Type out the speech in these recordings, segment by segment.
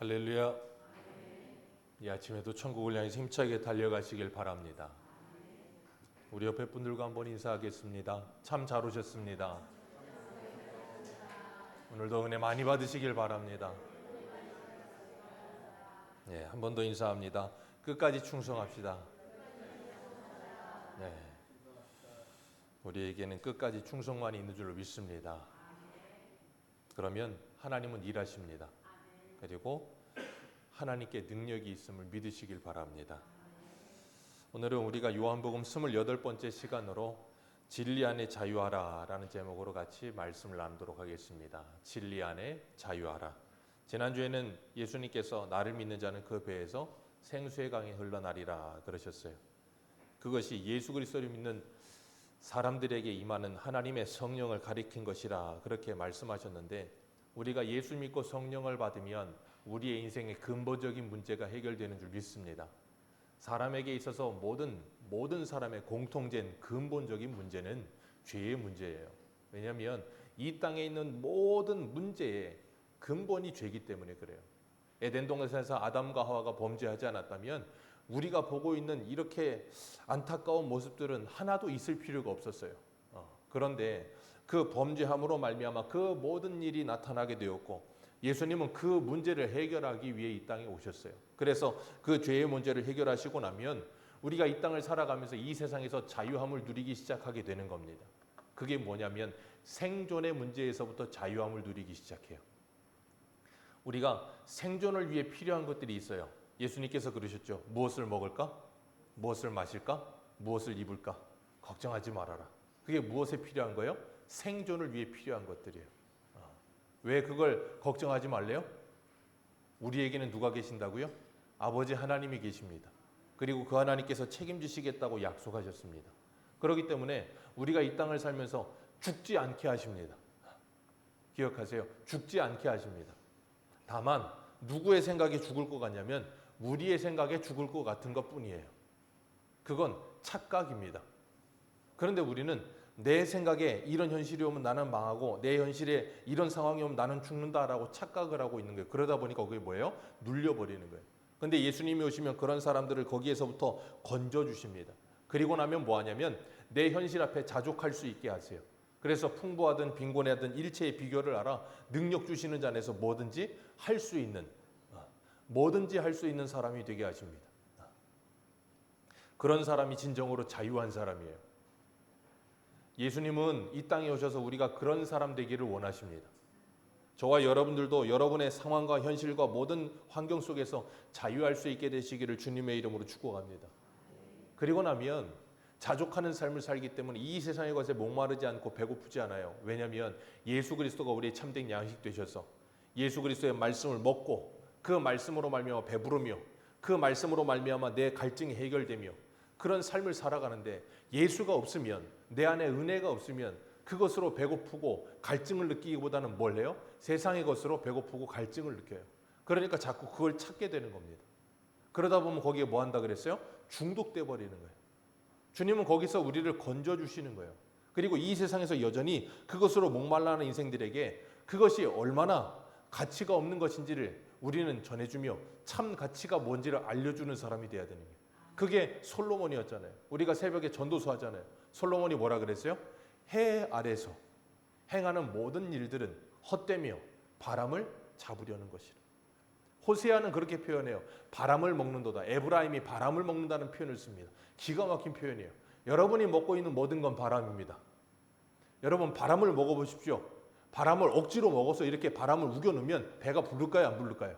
할렐루야. 이 아침에도 천국을 향해서 힘차게 달려가시길 바랍니다. 우리 옆에 분들과 한번 인사하겠습니다. 참 잘 오셨습니다. 오늘도 은혜 많이 받으시길 바랍니다. 네, 한 번 더 인사합니다. 끝까지 충성합시다. 네, 우리에게는 끝까지 충성만 있는 줄로 믿습니다. 그러면 하나님은 일하십니다. 그리고 하나님께 능력이 있음을 믿으시길 바랍니다. 오늘은 우리가 요한복음 28번째 시간으로 진리 안에 자유하라 라는 제목으로 같이 말씀을 나누도록 하겠습니다. 진리 안에 자유하라. 지난주에는 예수님께서 나를 믿는 자는 그 배에서 생수의 강이 흘러나리라 그러셨어요. 그것이 예수 그리스도를 믿는 사람들에게 임하는 하나님의 성령을 가리킨 것이라 그렇게 말씀하셨는데, 우리가 예수 믿고 성령을 받으면 우리의 인생의 근본적인 문제가 해결되는 줄 믿습니다. 사람에게 있어서 모든 사람의 공통된 근본적인 문제는 죄의 문제예요. 왜냐하면 이 땅에 있는 모든 문제의 근본이 죄이기 때문에 그래요. 에덴 동산에서 아담과 하와가 범죄하지 않았다면 우리가 보고 있는 이렇게 안타까운 모습들은 하나도 있을 필요가 없었어요. 그런데 그 범죄함으로 말미암아 그 모든 일이 나타나게 되었고, 예수님은 그 문제를 해결하기 위해 이 땅에 오셨어요. 그래서 그 죄의 문제를 해결하시고 나면 우리가 이 땅을 살아가면서 이 세상에서 자유함을 누리기 시작하게 되는 겁니다. 그게 뭐냐면 생존의 문제에서부터 자유함을 누리기 시작해요. 우리가 생존을 위해 필요한 것들이 있어요. 예수님께서 그러셨죠. 무엇을 먹을까? 무엇을 마실까? 무엇을 입을까? 걱정하지 말아라. 그게 무엇에 필요한 거예요? 생존을 위해 필요한 것들이에요. 왜 그걸 걱정하지 말래요? 우리에게는 누가 계신다고요? 아버지 하나님이 계십니다. 그리고 그 하나님께서 책임지시겠다고 약속하셨습니다. 그렇기 때문에 우리가 이 땅을 살면서 죽지 않게 하십니다. 기억하세요. 죽지 않게 하십니다. 다만 누구의 생각에 죽을 것 같냐면 우리의 생각에 죽을 것 같은 것뿐이에요. 그건 착각입니다. 그런데 우리는 내 생각에 이런 현실이 오면 나는 망하고 내 현실에 이런 상황이 오면 나는 죽는다라고 착각을 하고 있는 거예요. 그러다 보니까 그게 뭐예요? 눌려버리는 거예요. 그런데 예수님이 오시면 그런 사람들을 거기에서부터 건져주십니다. 그리고 나면 뭐 하냐면 내 현실 앞에 자족할 수 있게 하세요. 그래서 풍부하든 빈곤하든 일체의 비결을 알아 능력 주시는 자 안에서 뭐든지 할 수 있는 사람이 되게 하십니다. 그런 사람이 진정으로 자유한 사람이에요. 예수님은 이 땅에 오셔서 우리가 그런 사람 되기를 원하십니다. 저와 여러분들도 여러분의 상황과 현실과 모든 환경 속에서 자유할 수 있게 되시기를 주님의 이름으로 축복합니다. 그리고 나면 자족하는 삶을 살기 때문에 이 세상의 것에 목마르지 않고 배고프지 않아요. 왜냐하면 예수 그리스도가 우리의 참된 양식 되셔서 예수 그리스도의 말씀을 먹고 그 말씀으로 말미암아 배부르며 그 말씀으로 말미암아 내 갈증이 해결되며 그런 삶을 살아가는데, 예수가 없으면, 내 안에 은혜가 없으면 그것으로 배고프고 갈증을 느끼기보다는 뭘 해요? 세상의 것으로 배고프고 갈증을 느껴요. 그러니까 자꾸 그걸 찾게 되는 겁니다. 그러다 보면 거기에 뭐 한다 그랬어요? 중독돼 버리는 거예요. 주님은 거기서 우리를 건져주시는 거예요. 그리고 이 세상에서 여전히 그것으로 목말라하는 인생들에게 그것이 얼마나 가치가 없는 것인지를 우리는 전해주며 참 가치가 뭔지를 알려주는 사람이 돼야 되는 거예요. 그게 솔로몬이었잖아요. 우리가 새벽에 전도서 하잖아요. 솔로몬이 뭐라 그랬어요? 해 아래서 행하는 모든 일들은 헛되며 바람을 잡으려는 것이라. 호세아는 그렇게 표현해요. 바람을 먹는도다. 에브라임이 바람을 먹는다는 표현을 씁니다. 기가 막힌 표현이에요. 여러분이 먹고 있는 모든 건 바람입니다. 여러분 바람을 먹어보십시오. 바람을 억지로 먹어서 이렇게 바람을 우겨넣으면 배가 부를까요? 안 부를까요?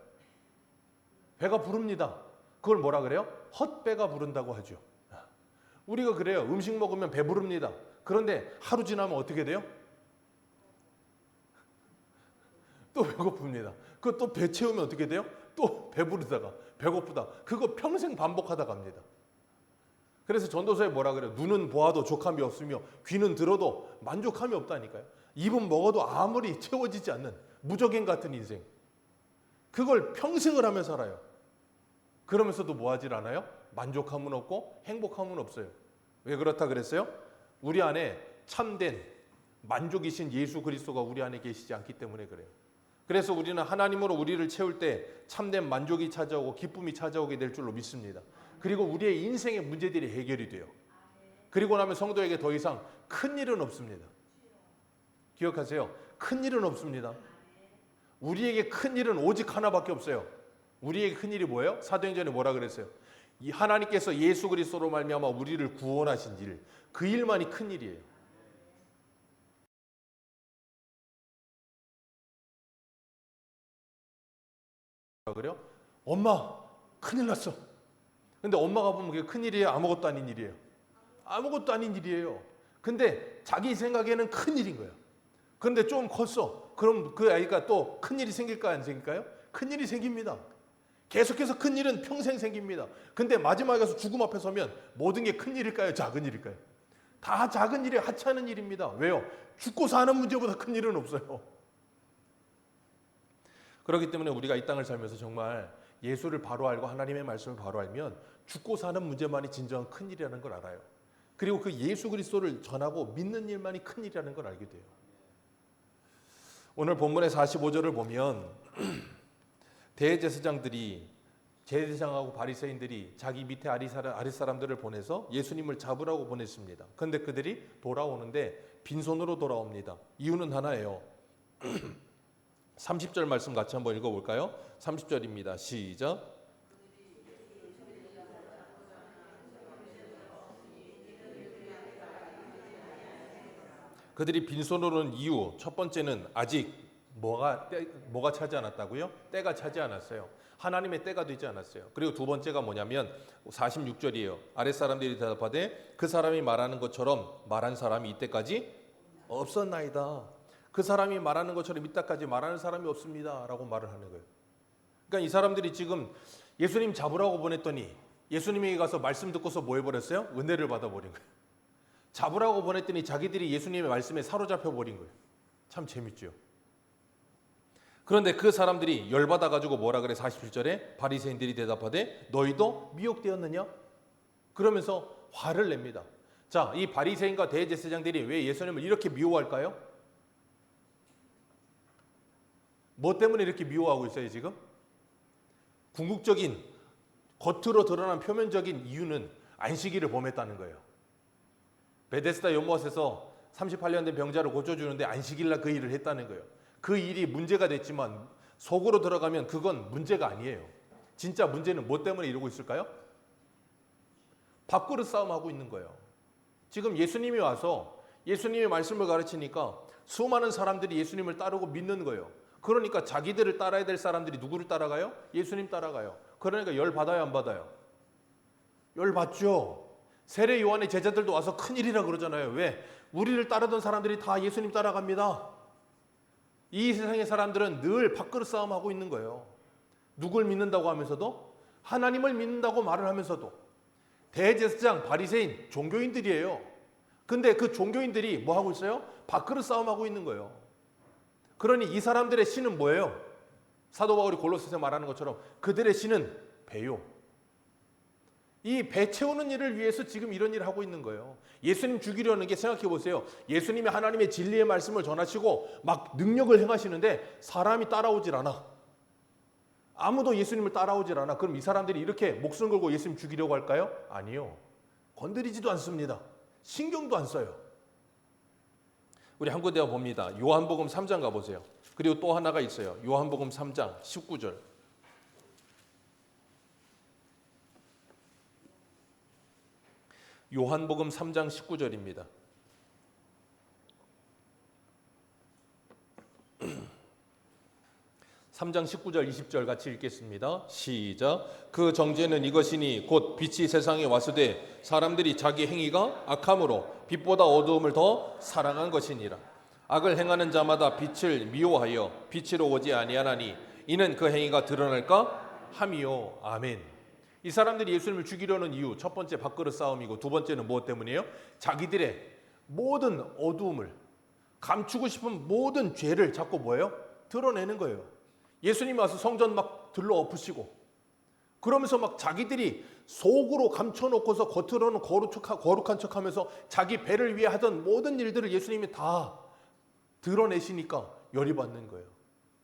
배가 부릅니다. 그걸 뭐라 그래요? 헛배가 부른다고 하죠. 우리가 그래요. 음식 먹으면 배부릅니다. 그런데 하루 지나면 어떻게 돼요? 또 배고픕니다. 그 또 배 채우면 어떻게 돼요? 또 배부르다가 배고프다. 그거 평생 반복하다 갑니다. 그래서 전도서에 뭐라 그래요? 눈은 보아도 족함이 없으며 귀는 들어도 만족함이 없다니까요. 입은 먹어도 아무리 채워지지 않는 무적행 같은 인생. 그걸 평생을 하며 살아요. 그러면서도 뭐 하질 않아요? 만족함은 없고 행복함은 없어요. 왜 그렇다 그랬어요? 우리 안에 참된 만족이신 예수 그리스도가 우리 안에 계시지 않기 때문에 그래요. 그래서 우리는 하나님으로 우리를 채울 때 참된 만족이 찾아오고 기쁨이 찾아오게 될 줄로 믿습니다. 그리고 우리의 인생의 문제들이 해결이 돼요. 그리고 나면 성도에게 더 이상 큰 일은 없습니다. 기억하세요. 큰 일은 없습니다. 우리에게 큰 일은 오직 하나밖에 없어요. 우리에게 큰 일이 뭐예요? 사도행전에 뭐라 그랬어요? 이 하나님께서 예수 그리스도로 말미암아 우리를 구원하신 일, 그 일만이 큰 일이에요. 그래요? 엄마, 큰일 났어. 근데 엄마가 보면 그게 큰 일이에요? 아무것도 아닌 일이에요? 아무것도 아닌 일이에요. 근데 자기 생각에는 큰 일인 거예요. 그런데 좀 컸어. 그럼 그 아이가 또 큰 일이 생길까요? 안 생길까요? 큰 일이 생깁니다. 계속해서 큰 일은 평생 생깁니다. 근데 마지막에 가서 죽음 앞에 서면 모든 게 큰 일일까요? 작은 일일까요? 다 작은 일에 하찮은 일입니다. 왜요? 죽고 사는 문제보다 큰 일은 없어요. 그렇기 때문에 우리가 이 땅을 살면서 정말 예수를 바로 알고 하나님의 말씀을 바로 알면 죽고 사는 문제만이 진정한 큰 일이라는 걸 알아요. 그리고 그 예수 그리스도를 전하고 믿는 일만이 큰 일이라는 걸 알게 돼요. 오늘 본문의 45절을 보면 대제사장들이 제사장하고 바리새인들이 자기 밑에 아랫사람들을 보내서 예수님을 잡으라고 보냈습니다. 그런데 그들이 돌아오는데 빈손으로 돌아옵니다. 이유는 하나예요. 30절 말씀 같이 한번 읽어볼까요? 30절입니다. 시작. 그들이 빈손으로 온 이유, 첫 번째는 아직 뭐가 차지 않았다고요? 때가 차지 않았어요. 하나님의 때가 되지 않았어요. 그리고 두 번째가 뭐냐면 46절이에요. 아랫사람들이 대답하되 그 사람이 말하는 것처럼 말한 사람이 이때까지 없었나이다. 그 사람이 말하는 것처럼 이때까지 말하는 사람이 없습니다 라고 말을 하는 거예요. 그러니까 이 사람들이 지금 예수님 잡으라고 보냈더니 예수님에게 가서 말씀 듣고서 뭐 해버렸어요? 은혜를 받아버린 거예요. 잡으라고 보냈더니 자기들이 예수님의 말씀에 사로잡혀 버린 거예요. 참 재밌죠. 그런데 그 사람들이 열받아가지고 뭐라 그래? 47절에 바리새인들이 대답하되 너희도 미혹되었느냐? 그러면서 화를 냅니다. 자, 이 바리새인과 대제사장들이 왜 예수님을 이렇게 미워할까요? 뭐 때문에 이렇게 미워하고 있어요 지금? 궁극적인 겉으로 드러난 표면적인 이유는 안식일을 범했다는 거예요. 베데스다 연못에서 38년 된 병자를 고쳐주는데 안식일날 그 일을 했다는 거예요. 그 일이 문제가 됐지만 속으로 들어가면 그건 문제가 아니에요. 진짜 문제는 뭐 때문에 이러고 있을까요? 밥그릇 싸움하고 있는 거예요. 지금 예수님이 와서 예수님의 말씀을 가르치니까 수많은 사람들이 예수님을 따르고 믿는 거예요. 그러니까 자기들을 따라야 될 사람들이 누구를 따라가요? 예수님 따라가요. 그러니까 열 받아요, 안 받아요? 열 받죠. 세례 요한의 제자들도 와서 큰일이라 그러잖아요. 왜? 우리를 따르던 사람들이 다 예수님 따라갑니다. 이 세상의 사람들은 늘 밥그릇 싸움하고 있는 거예요. 누굴 믿는다고 하면서도 하나님을 믿는다고 말을 하면서도 대제사장, 바리새인, 종교인들이에요. 근데 그 종교인들이 뭐 하고 있어요? 밥그릇 싸움하고 있는 거예요. 그러니 이 사람들의 신은 뭐예요? 사도 바울이 골로새서 말하는 것처럼 그들의 신은 배요. 이 배 채우는 일을 위해서 지금 이런 일을 하고 있는 거예요. 예수님 죽이려는 게 생각해 보세요. 예수님이 하나님의 진리의 말씀을 전하시고 막 능력을 행하시는데 사람이 따라오질 않아. 아무도 예수님을 따라오질 않아. 그럼 이 사람들이 이렇게 목숨 걸고 예수님 죽이려고 할까요? 아니요. 건드리지도 않습니다. 신경도 안 써요. 우리 한 군데 봅니다. 요한복음 3장 가보세요. 그리고 또 하나가 있어요. 요한복음 3장 19절. 요한복음 3장 19절입니다. (3장 19절 20절) 같이 읽겠습니다. 시작. 그 정죄는 이것이니 곧 빛이 세상에 왔으되 사람들이 자기 행위가 악함으로 빛보다 어두움을 더 사랑한 것이니라. 악을 행하는 자마다 빛을 미워하여 빛으로 오지 아니하나니 이는 그 행위가 드러날까 함이요. 아멘. 이 사람들이 예수님을 죽이려는 이유, 첫 번째 밥그릇 싸움이고 두 번째는 무엇 때문이에요? 자기들의 모든 어두움을, 감추고 싶은 모든 죄를 자꾸 뭐예요? 드러내는 거예요. 예수님이 와서 성전 막 들러 엎으시고 그러면서 막 자기들이 속으로 감춰놓고서 겉으로는 거룩한 척하면서 자기 배를 위해 하던 모든 일들을 예수님이 다 드러내시니까 열이 받는 거예요.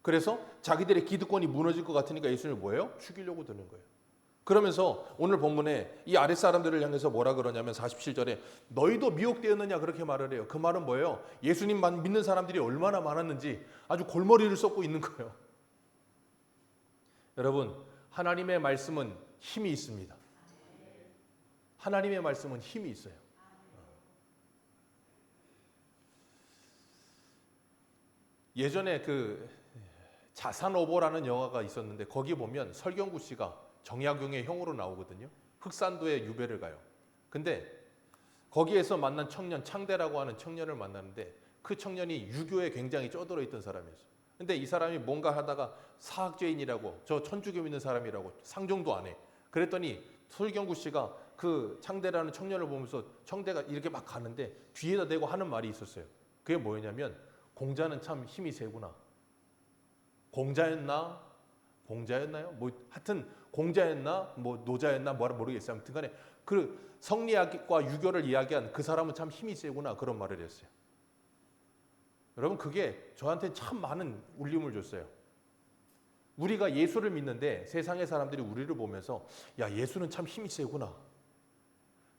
그래서 자기들의 기득권이 무너질 것 같으니까 예수님을 뭐예요? 죽이려고 드는 거예요. 그러면서 오늘 본문에 이 아랫사람들을 향해서 뭐라 그러냐면 47절에 너희도 미혹되었느냐 그렇게 말을 해요. 그 말은 뭐예요? 예수님만 믿는 사람들이 얼마나 많았는지 아주 골머리를 썩고 있는 거예요. 여러분, 하나님의 말씀은 힘이 있습니다. 하나님의 말씀은 힘이 있어요. 예전에 그 자산어보라는 영화가 있었는데 거기 보면 설경구 씨가 정약용의 형으로 나오거든요. 흑산도에 유배를 가요. 근데 거기에서 만난 청년 창대라고 하는 청년을 만나는데 그 청년이 유교에 굉장히 쩌들어 있던 사람이었어요. 근데 이 사람이 뭔가 하다가 사학죄인이라고 저 천주교 믿는 사람이라고 상종도 안 해. 그랬더니 설경구 씨가 그 창대라는 청년을 보면서 청대가 이렇게 막 가는데 뒤에다 대고 하는 말이 있었어요. 그게 뭐였냐면 공자는 참 힘이 세구나. 공자였나요? 뭐 하여튼 공자였나 뭐 노자였나 뭐라 모르겠어요. 아무튼 간에 그 성리학과 유교를 이야기한 그 사람은 참 힘이 세구나 그런 말을 했어요. 여러분 그게 저한테 참 많은 울림을 줬어요. 우리가 예수를 믿는데 세상의 사람들이 우리를 보면서 야 예수는 참 힘이 세구나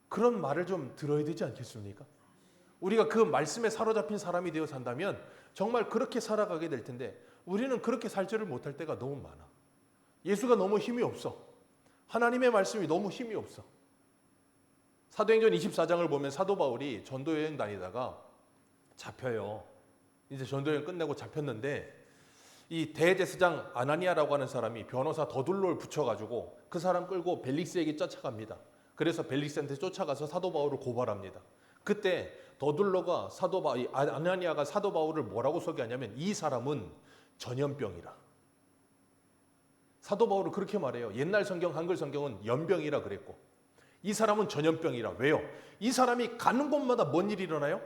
그런 말을 좀 들어야 되지 않겠습니까? 우리가 그 말씀에 사로잡힌 사람이 되어 산다면 정말 그렇게 살아가게 될 텐데 우리는 그렇게 살지를 못할 때가 너무 많아. 예수가 너무 힘이 없어. 하나님의 말씀이 너무 힘이 없어. 사도행전 24장을 보면 사도 바울이 전도여행 다니다가 잡혀요. 이제 전도여행 끝내고 잡혔는데 이 대제사장 아나니아라고 하는 사람이 변호사 더둘로를 붙여가지고 그 사람 끌고 벨릭스에게 쫓아갑니다. 그래서 벨릭스한테 쫓아가서 사도 바울을 고발합니다. 그때 더둘로가 아나니아가 사도 바울을 뭐라고 소개하냐면 이 사람은 전염병이라. 사도 바울은 그렇게 말해요. 옛날 성경 한글 성경은 연병이라 그랬고 이 사람은 전염병이라. 왜요? 이 사람이 가는 곳마다 뭔 일이 일어나요?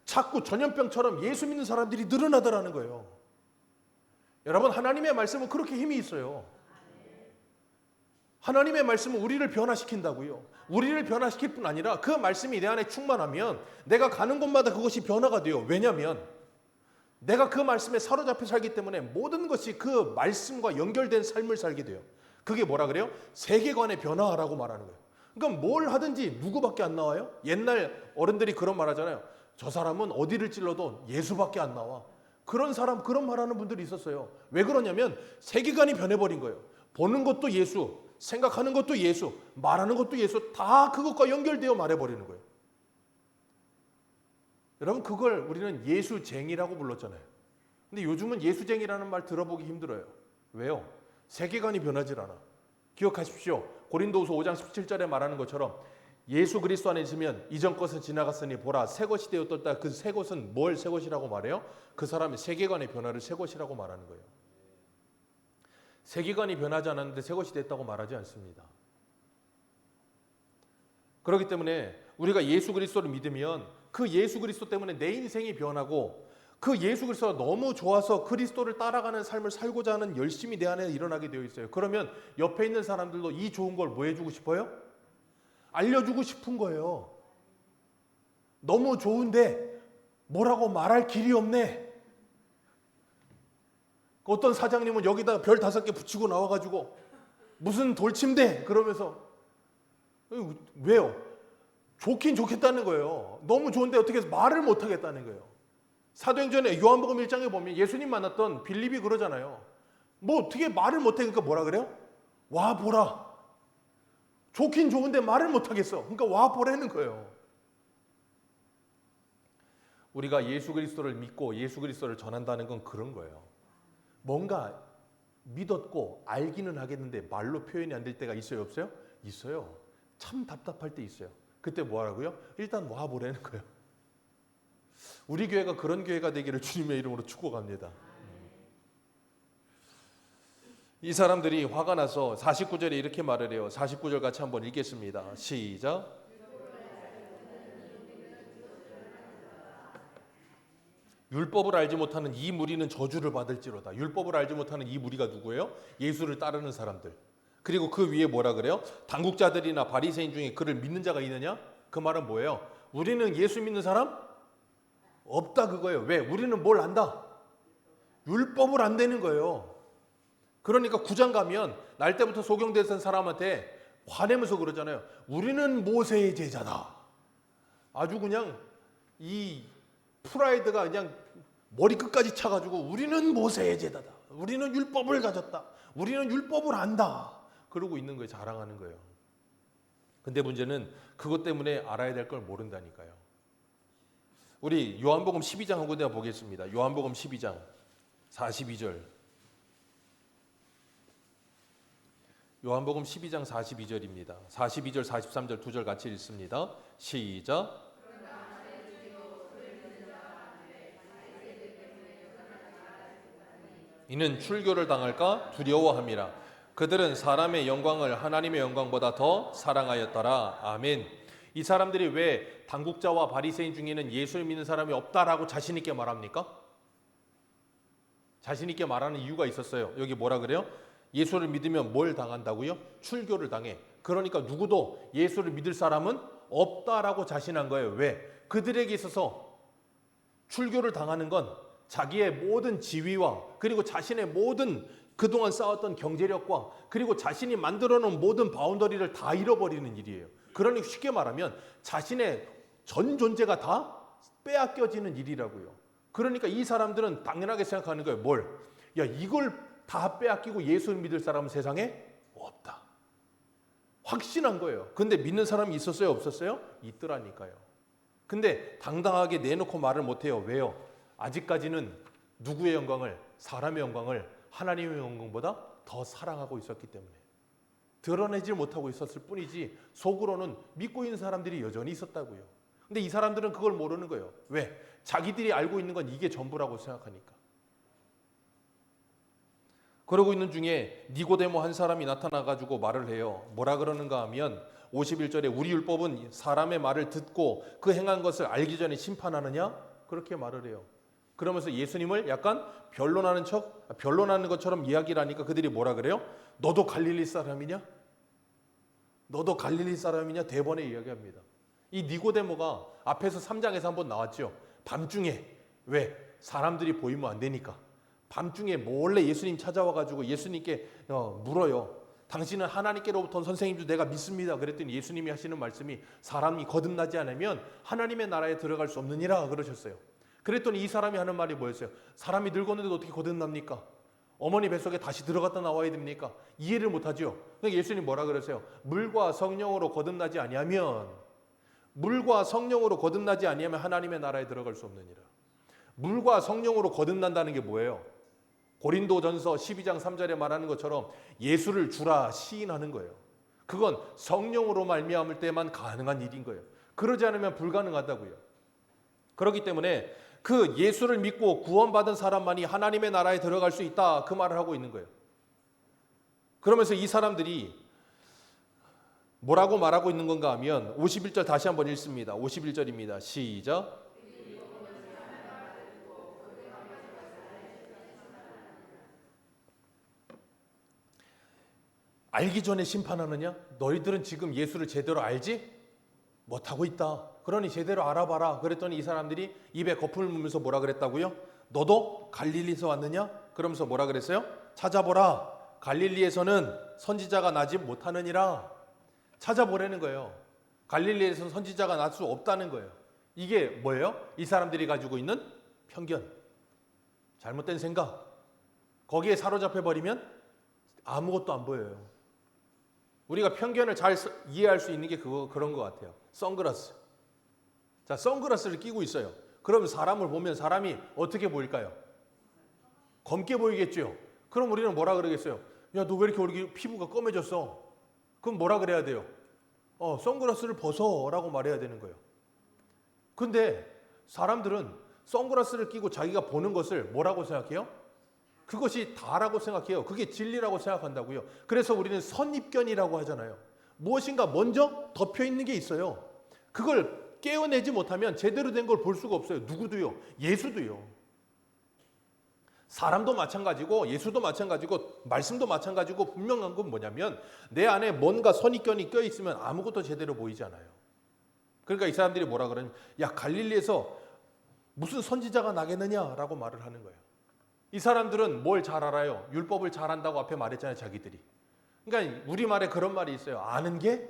자꾸 전염병처럼 예수 믿는 사람들이 늘어나더라는 거예요. 여러분 하나님의 말씀은 그렇게 힘이 있어요. 하나님의 말씀은 우리를 변화시킨다고요. 우리를 변화시킬 뿐 아니라 그 말씀이 내 안에 충만하면 내가 가는 곳마다 그것이 변화가 돼요. 왜냐하면 내가 그 말씀에 사로잡혀 살기 때문에 모든 것이 그 말씀과 연결된 삶을 살게 돼요. 그게 뭐라 그래요? 세계관의 변화라고 말하는 거예요. 그러니까 뭘 하든지 누구밖에 안 나와요? 옛날 어른들이 그런 말 하잖아요. 저 사람은 어디를 찔러도 예수밖에 안 나와. 그런 사람, 그런 말하는 분들이 있었어요. 왜 그러냐면 세계관이 변해버린 거예요. 보는 것도 예수, 생각하는 것도 예수, 말하는 것도 예수, 다 그것과 연결되어 말해버리는 거예요. 여러분 그걸 우리는 예수쟁이라고 불렀잖아요. 근데 요즘은 예수쟁이라는 말 들어보기 힘들어요. 왜요? 세계관이 변하질 않아. 기억하십시오. 고린도후서 5장 17절에 말하는 것처럼 예수 그리스도 안에 있으면 이전 것은 지나갔으니 보라 새 것이 되었다. 그 새 것은 뭘 새 것이라고 말해요? 그 사람의 세계관의 변화를 새 것이라고 말하는 거예요. 세계관이 변하지 않았는데 새 것이 됐다고 말하지 않습니다. 그렇기 때문에 우리가 예수 그리스도를 믿으면 그 예수 그리스도 때문에 내 인생이 변하고 그 예수 그리스도가 너무 좋아서 그리스도를 따라가는 삶을 살고자 하는 열심이 내 안에 일어나게 되어 있어요. 그러면 옆에 있는 사람들도 이 좋은 걸 뭐 해주고 싶어요? 알려주고 싶은 거예요. 너무 좋은데 뭐라고 말할 길이 없네. 어떤 사장님은 여기다 별 5개 붙이고 나와가지고 무슨 돌침대 그러면서 왜요? 좋긴 좋겠다는 거예요. 너무 좋은데 어떻게 해서 말을 못하겠다는 거예요. 사도행전에 요한복음 1장에 보면 예수님 만났던 빌립이 그러잖아요. 뭐 어떻게 말을 못하니까 뭐라 그래요? 와 보라. 좋긴 좋은데 말을 못하겠어. 그러니까 와 보라는 거예요. 우리가 예수 그리스도를 믿고 예수 그리스도를 전한다는 건 그런 거예요. 뭔가 믿었고 알기는 하겠는데 말로 표현이 안 될 때가 있어요 없어요? 있어요. 참 답답할 때 있어요. 그때 뭐하라고요? 일단 와보라는 거예요. 우리 교회가 그런 교회가 되기를 주님의 이름으로 축복합니다. 이 사람들이 화가 나서 49절에 이렇게 말을 해요. 49절 같이 한번 읽겠습니다. 시작. 율법을 알지 못하는 이 무리는 저주를 받을지로다. 율법을 알지 못하는 이 무리가 누구예요? 예수를 따르는 사람들. 그리고 그 위에 뭐라 그래요? 당국자들이나 바리새인 중에 그를 믿는 자가 있느냐? 그 말은 뭐예요? 우리는 예수 믿는 사람? 없다 그거예요. 왜? 우리는 뭘 안다? 율법을 안 되는 거예요. 그러니까 구장 가면 날 때부터 소경됐던 사람한테 화내면서 그러잖아요. 우리는 모세의 제자다. 아주 그냥 이 프라이드가 그냥 머리 끝까지 차가지고 우리는 모세의 제자다. 우리는 율법을 가졌다. 우리는 율법을 안다. 그러고 있는 거예요. 자랑하는 거예요. 근데 문제는 그것 때문에 알아야 될 걸 모른다니까요. 우리 요한복음 12장 한 군데 보겠습니다. 요한복음 12장 42절. 요한복음 12장 42절입니다. 42절 43절 두 절 같이 읽습니다. 시작. 이는 출교를 당할까 두려워함이라. 그들은 사람의 영광을 하나님의 영광보다 더 사랑하였더라. 아멘. 이 사람들이 왜 당국자와 바리새인 중에는 예수를 믿는 사람이 없다라고 자신 있게 말합니까? 자신 있게 말하는 이유가 있었어요. 여기 뭐라 그래요? 예수를 믿으면 뭘 당한다고요? 출교를 당해. 그러니까 누구도 예수를 믿을 사람은 없다라고 자신한 거예요. 왜? 그들에게 있어서 출교를 당하는 건 자기의 모든 지위와 그리고 자신의 모든 그동안 쌓았던 경제력과 그리고 자신이 만들어 놓은 모든 바운더리를 다 잃어버리는 일이에요. 그러니 쉽게 말하면 자신의 전 존재가 다 빼앗겨지는 일이라고요. 그러니까 이 사람들은 당연하게 생각하는 거예요. 뭘? 야, 이걸 다 빼앗기고 예수를 믿을 사람은 세상에 없다. 확신한 거예요. 근데 믿는 사람이 있었어요? 없었어요? 있더라니까요. 근데 당당하게 내놓고 말을 못해요. 왜요? 아직까지는 누구의 영광을? 사람의 영광을 하나님의 영광보다 더 사랑하고 있었기 때문에 드러내지 못하고 있었을 뿐이지 속으로는 믿고 있는 사람들이 여전히 있었다고요. 근데 이 사람들은 그걸 모르는 거예요. 왜? 자기들이 알고 있는 건 이게 전부라고 생각하니까. 그러고 있는 중에 니고데모 한 사람이 나타나가지고 말을 해요. 뭐라 그러는가 하면 51절에 우리 율법은 사람의 말을 듣고 그 행한 것을 알기 전에 심판하느냐? 그렇게 말을 해요. 그러면서 예수님을 약간 변론하는 것처럼 이야기를 하니까 그들이 뭐라 그래요? 너도 갈릴리 사람이냐? 너도 갈릴리 사람이냐? 대번에 이야기합니다. 이 니고데모가 앞에서 3장에서 한번 나왔죠. 밤중에. 왜? 사람들이 보이면 안 되니까. 밤중에 몰래 예수님 찾아와가지고 예수님께 물어요. 당신은 하나님께로부터 온 선생님도 내가 믿습니다. 그랬더니 예수님이 하시는 말씀이 사람이 거듭나지 않으면 하나님의 나라에 들어갈 수 없느니라 그러셨어요. 그랬더니 이 사람이 하는 말이 뭐였어요? 사람이 늙었는데 어떻게 거듭납니까? 어머니 뱃속에 다시 들어갔다 나와야 됩니까? 이해를 못하죠. 그러니까 예수님 뭐라 그러세요? 물과 성령으로 거듭나지 아니하면 하나님의 나라에 들어갈 수 없느니라. 물과 성령으로 거듭난다는 게 뭐예요? 고린도전서 12장 3절에 말하는 것처럼 예수를 주라 시인하는 거예요. 그건 성령으로 말미암을 때만 가능한 일인 거예요. 그러지 않으면 불가능하다고요. 그렇기 때문에 그 예수를 믿고 구원받은 사람만이 하나님의 나라에 들어갈 수 있다 그 말을 하고 있는 거예요. 그러면서 이 사람들이 뭐라고 말하고 있는 건가 하면 51절 다시 한번 읽습니다. 51절입니다. 시작. 알기 전에 심판하느냐? 너희들은 지금 예수를 제대로 알지? 못하고 있다. 그러니 제대로 알아봐라. 그랬더니 이 사람들이 입에 거품을 물면서 뭐라 그랬다고요? 너도 갈릴리에서 왔느냐? 그러면서 뭐라 그랬어요? 찾아보라. 갈릴리에서는 선지자가 나지 못하느니라. 찾아보라는 거예요. 갈릴리에서는 선지자가 날 수 없다는 거예요. 이게 뭐예요? 이 사람들이 가지고 있는 편견, 잘못된 생각. 거기에 사로잡혀버리면 아무것도 안 보여요. 우리가 편견을 잘 이해할 수 있는 게 그런 것 같아요. 선글라스. 자, 선글라스를 끼고 있어요. 그럼 사람을 보면 사람이 어떻게 보일까요? 검게 보이겠죠. 그럼 우리는 뭐라 그러겠어요? 야, 너 왜 이렇게 우리 피부가 검해졌어? 그럼 뭐라 그래야 돼요? 선글라스를 벗어라고 말해야 되는 거예요. 근데 사람들은 선글라스를 끼고 자기가 보는 것을 뭐라고 생각해요? 그것이 다라고 생각해요. 그게 진리라고 생각한다고요. 그래서 우리는 선입견이라고 하잖아요. 무엇인가 먼저 덮여 있는 게 있어요. 그걸 깨어내지 못하면 제대로 된 걸 볼 수가 없어요. 누구도요? 예수도요. 사람도 마찬가지고 예수도 마찬가지고 말씀도 마찬가지고 분명한 건 뭐냐면 내 안에 뭔가 선입견이 껴있으면 아무것도 제대로 보이지 않아요. 그러니까 이 사람들이 뭐라 그러냐? 야, 갈릴리에서 무슨 선지자가 나겠느냐라고 말을 하는 거예요. 이 사람들은 뭘 잘 알아요? 율법을 잘 안다고 앞에 말했잖아요, 자기들이. 그러니까 우리말에 그런 말이 있어요. 아는 게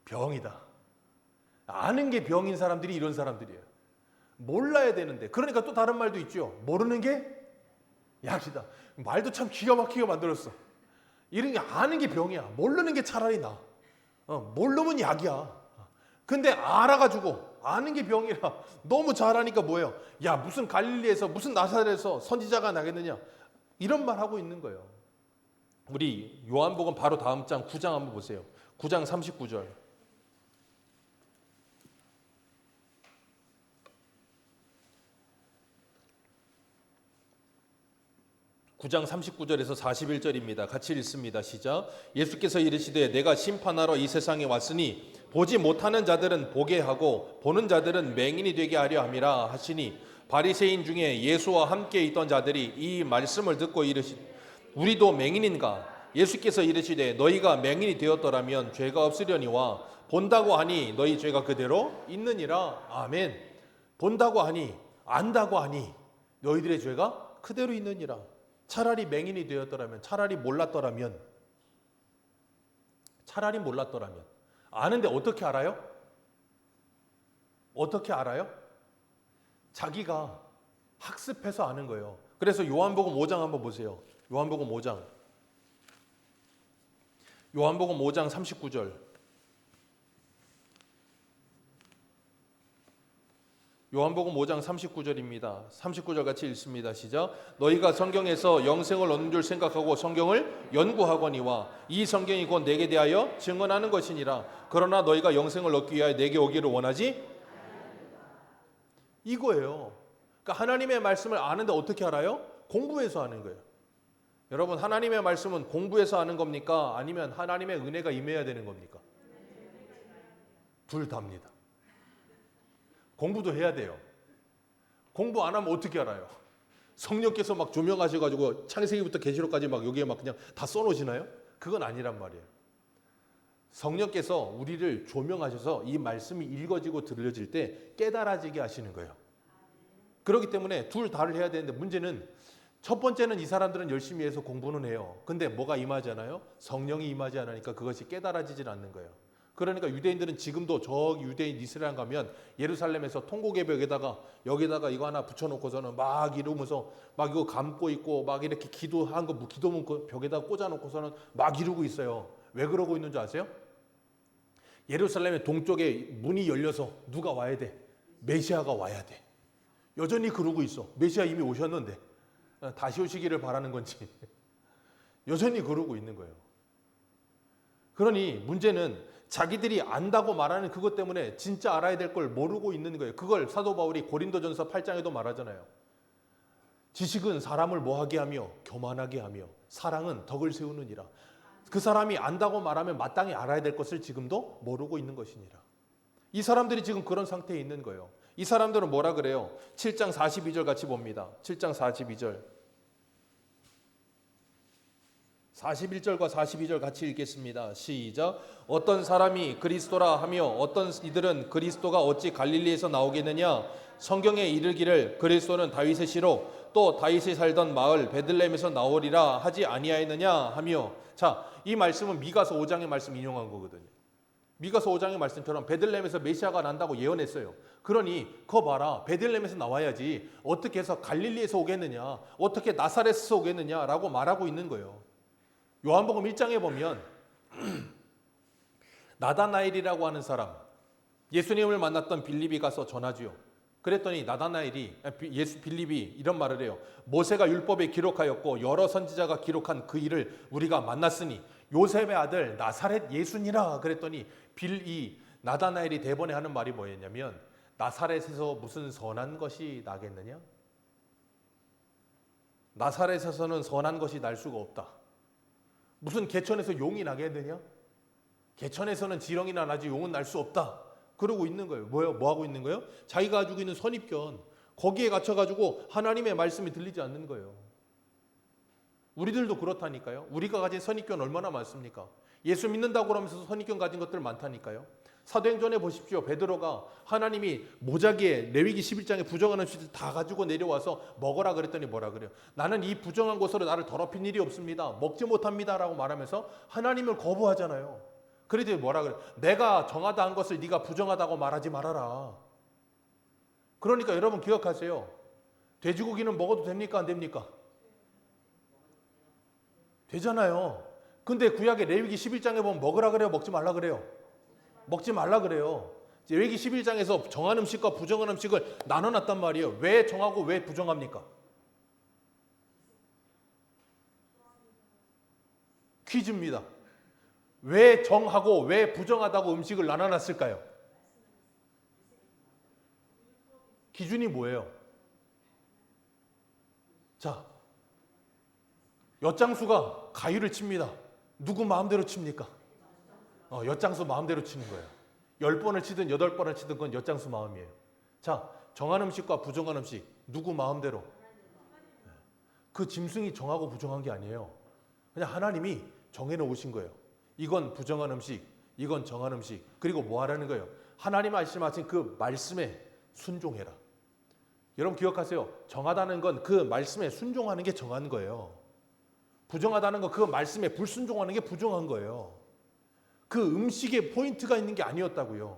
병이다. 아는 게 병인 사람들이 이런 사람들이에요. 몰라야 되는데. 그러니까 또 다른 말도 있죠. 모르는 게 약이다. 말도 참 기가 막히게 만들었어. 이런 게 아는 게 병이야. 모르는 게 차라리 나. 모르면 약이야. 근데 알아가지고 아는 게 병이라 너무 잘하니까 뭐예요? 야, 무슨 갈릴리에서 무슨 나사렛에서 선지자가 나겠느냐? 이런 말 하고 있는 거예요. 우리 요한복음 바로 다음 장 9장 한번 보세요. 9장 39절. 9장 39절에서 41절입니다. 같이 읽습니다. 시작. 예수께서 이르시되 내가 심판하러 이 세상에 왔으니 보지 못하는 자들은 보게 하고 보는 자들은 맹인이 되게 하려 함이라 하시니 바리새인 중에 예수와 함께 있던 자들이 이 말씀을 듣고 이르시되 우리도 맹인인가? 예수께서 이르시되 너희가 맹인이 되었더라면 죄가 없으려니와 본다고 하니 너희 죄가 그대로 있느니라. 아멘. 본다고 하니 안다고 하니 너희들의 죄가 그대로 있느니라. 차라리 맹인이 되었더라면, 차라리 몰랐더라면 아는데 어떻게 알아요? 어떻게 알아요? 자기가 학습해서 아는 거예요. 그래서 요한복음 5장 한번 보세요. 요한복음 5장 39절. 요한복음 5장 39절입니다. 39절 같이 읽습니다. 시작. 너희가 성경에서 영생을 얻는 줄 생각하고 성경을 연구하거니와 이 성경이 곧 내게 대하여 증언하는 것이니라. 그러나 너희가 영생을 얻기 위하여 내게 오기를 원하지? 이거예요. 그러니까 하나님의 말씀을 아는데 어떻게 알아요? 공부해서 아는 거예요. 여러분, 하나님의 말씀은 공부해서 아는 겁니까? 아니면 하나님의 은혜가 임해야 되는 겁니까? 둘 다입니다. 공부도 해야 돼요. 공부 안 하면 어떻게 알아요? 성령께서 막 조명하셔가지고 창세기부터 계시록까지 막 여기에 막 그냥 다 써놓으시나요? 그건 아니란 말이에요. 성령께서 우리를 조명하셔서 이 말씀이 읽어지고 들려질 때 깨달아지게 하시는 거예요. 그렇기 때문에 둘 다를 해야 되는데 문제는 첫 번째는 이 사람들은 열심히 해서 공부는 해요. 근데 뭐가 임하잖아요? 성령이 임하지 않으니까 그것이 깨달아지질 않는 거예요. 그러니까 유대인들은 지금도 저 유대인 이스라엘 가면 예루살렘에서 통곡의벽에다가 여기다가 이거 하나 붙여놓고서는 막 이러면서 막 이거 감고 있고 막 이렇게 기도한 거 기도문 벽에다 꽂아놓고서는 막 이러고 있어요. 왜 그러고 있는 줄 아세요? 예루살렘의 동쪽에 문이 열려서 누가 와야 돼? 메시아가 와야 돼. 여전히 그러고 있어. 메시아 이미 오셨는데 다시 오시기를 바라는 건지 여전히 그러고 있는 거예요. 그러니 문제는 자기들이 안다고 말하는 그것 때문에 진짜 알아야 될 걸 모르고 있는 거예요. 그걸 사도 바울이 고린도전서 8장에도 말하잖아요. 지식은 사람을 뭐하게 하며 교만하게 하며 사랑은 덕을 세우느니라. 그 사람이 안다고 말하면 마땅히 알아야 될 것을 지금도 모르고 있는 것이니라. 이 사람들이 지금 그런 상태에 있는 거예요. 이 사람들은 뭐라 그래요? 7장 42절 같이 봅니다. 7장 42절. 41절과 42절 같이 읽겠습니다. 시작. 어떤 사람이 그리스도라 하며 어떤 이들은 그리스도가 어찌 갈릴리에서 나오겠느냐? 성경에 이르기를 그리스도는 다윗의 씨로 또 다윗이 살던 마을 베들레헴에서 나오리라 하지 아니하였느냐 하며. 자, 이 말씀은 미가서 5장의 말씀 인용한 거거든요. 미가서 5장의 말씀처럼 베들레헴에서 메시아가 난다고 예언했어요. 그러니 그거 봐라. 베들레헴에서 나와야지 어떻게 해서 갈릴리에서 오겠느냐? 어떻게 나사렛에서 오겠느냐라고 말하고 있는 거예요. 요한복음 1장에 보면 나다나엘이라고 하는 사람, 예수님을 만났던 빌립이 가서 전하지요. 그랬더니 빌립이 이런 말을 해요. 모세가 율법에 기록하였고 여러 선지자가 기록한 그 일을 우리가 만났으니 요셉의 아들 나사렛 예수니라. 그랬더니 나다나엘이 대번에 하는 말이 뭐였냐면 나사렛에서 무슨 선한 것이 나겠느냐? 나사렛에서는 선한 것이 날 수가 없다. 무슨 개천에서 용이 나겠느냐? 개천에서는 지렁이나 나지 용은 날 수 없다. 그러고 있는 거예요. 뭐 하고 있는 거예요? 자기가 가지고 있는 선입견, 거기에 갇혀가지고 하나님의 말씀이 들리지 않는 거예요. 우리들도 그렇다니까요. 우리가 가진 선입견 얼마나 많습니까? 예수 믿는다고 하면서 선입견 가진 것들 많다니까요. 사도행전에 보십시오. 베드로가 하나님이 모자기에 레위기 11장에 부정한 음식을 다 가지고 내려와서 먹으라 그랬더니 뭐라 그래요? 나는 이 부정한 것으로 나를 더럽힌 일이 없습니다. 먹지 못합니다 라고 말하면서 하나님을 거부하잖아요. 그래도 뭐라 그래요? 내가 정하다 한 것을 네가 부정하다고 말하지 말아라. 그러니까 여러분 기억하세요. 돼지고기는 먹어도 됩니까? 안 됩니까? 되잖아요. 근데 구약의 레위기 11장에 보면 먹으라 그래요? 먹지 말라 그래요? 먹지 말라 그래요. 레위기 11장에서 정한 음식과 부정한 음식을 나눠놨단 말이에요. 왜 정하고 왜 부정합니까? 퀴즈입니다. 왜 정하고 왜 부정하다고 음식을 나눠놨을까요? 기준이 뭐예요? 자, 엿장수가 가위를 칩니다. 누구 마음대로 칩니까? 엿장수 마음대로 치는 거예요. 10번을 치든 8번을 치든 그건 엿장수 마음이에요. 자, 정한 음식과 부정한 음식 누구 마음대로? 그 짐승이 정하고 부정한 게 아니에요. 그냥 하나님이 정해놓으신 거예요. 이건 부정한 음식, 이건 정한 음식. 그리고 뭐 하라는 거예요? 하나님 말씀하신 그 말씀에 순종해라. 여러분 기억하세요. 정하다는 건 그 말씀에 순종하는 게 정한 거예요. 부정하다는 건 그 말씀에 불순종하는 게 부정한 거예요. 그 음식에 포인트가 있는 게 아니었다고요.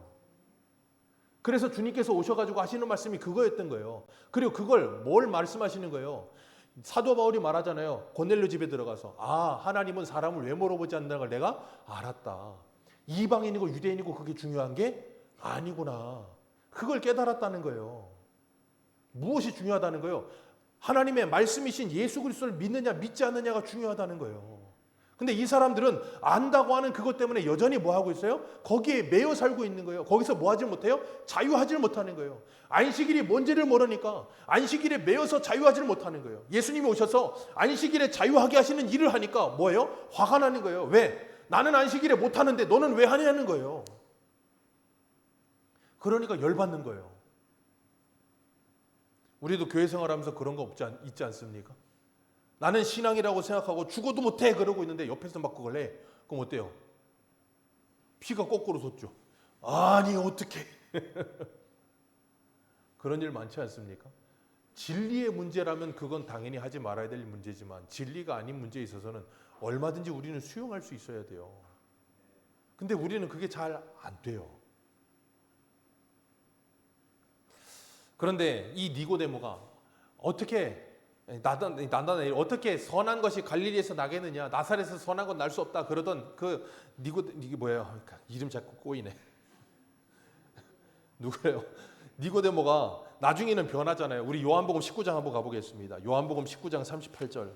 그래서 주님께서 오셔가지고 하시는 말씀이 그거였던 거예요. 그리고 그걸 뭘 말씀하시는 거예요? 사도 바울이 말하잖아요. 고넬료 집에 들어가서 하나님은 사람을 왜 물어보지 않는다는 걸 내가 알았다. 이방인이고 유대인이고 그게 중요한 게 아니구나. 그걸 깨달았다는 거예요. 무엇이 중요하다는 거예요? 하나님의 말씀이신 예수 그리스도를 믿느냐 믿지 않느냐가 중요하다는 거예요. 근데 이 사람들은 안다고 하는 그것 때문에 여전히 뭐 하고 있어요? 거기에 매여 살고 있는 거예요. 거기서 뭐 하지 못해요? 자유하지 못하는 거예요. 안식일이 뭔지를 모르니까 안식일에 매여서 자유하지 못하는 거예요. 예수님이 오셔서 안식일에 자유하게 하시는 일을 하니까 뭐예요? 화가 나는 거예요. 왜? 나는 안식일에 못하는데 너는 왜 하냐는 거예요. 그러니까 열받는 거예요. 우리도 교회 생활하면서 그런 거 있지 않습니까? 나는 신앙이라고 생각하고 죽어도 못해 그러고 있는데 옆에서 막 그걸 해. 그럼 어때요? 피가 거꾸로 솟죠. 아니 어떻게 그런 일 많지 않습니까? 진리의 문제라면 그건 당연히 하지 말아야 될 문제지만 진리가 아닌 문제에 있어서는 얼마든지 우리는 수용할 수 있어야 돼요. 근데 우리는 그게 잘 안 돼요. 그런데 이 니고데모가 어떻게 어떻게 선한 것이 갈릴리에서 나겠느냐? 나사렛에서 선한 건 날 수 없다. 그러던 그 이게 뭐예요? 이름 자꾸 꼬이네. 누구예요? 니고데모가 나중에는 변하잖아요. 우리 요한복음 19장 한번 가보겠습니다. 요한복음 19장 38절.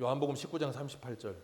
요한복음 19장 38절.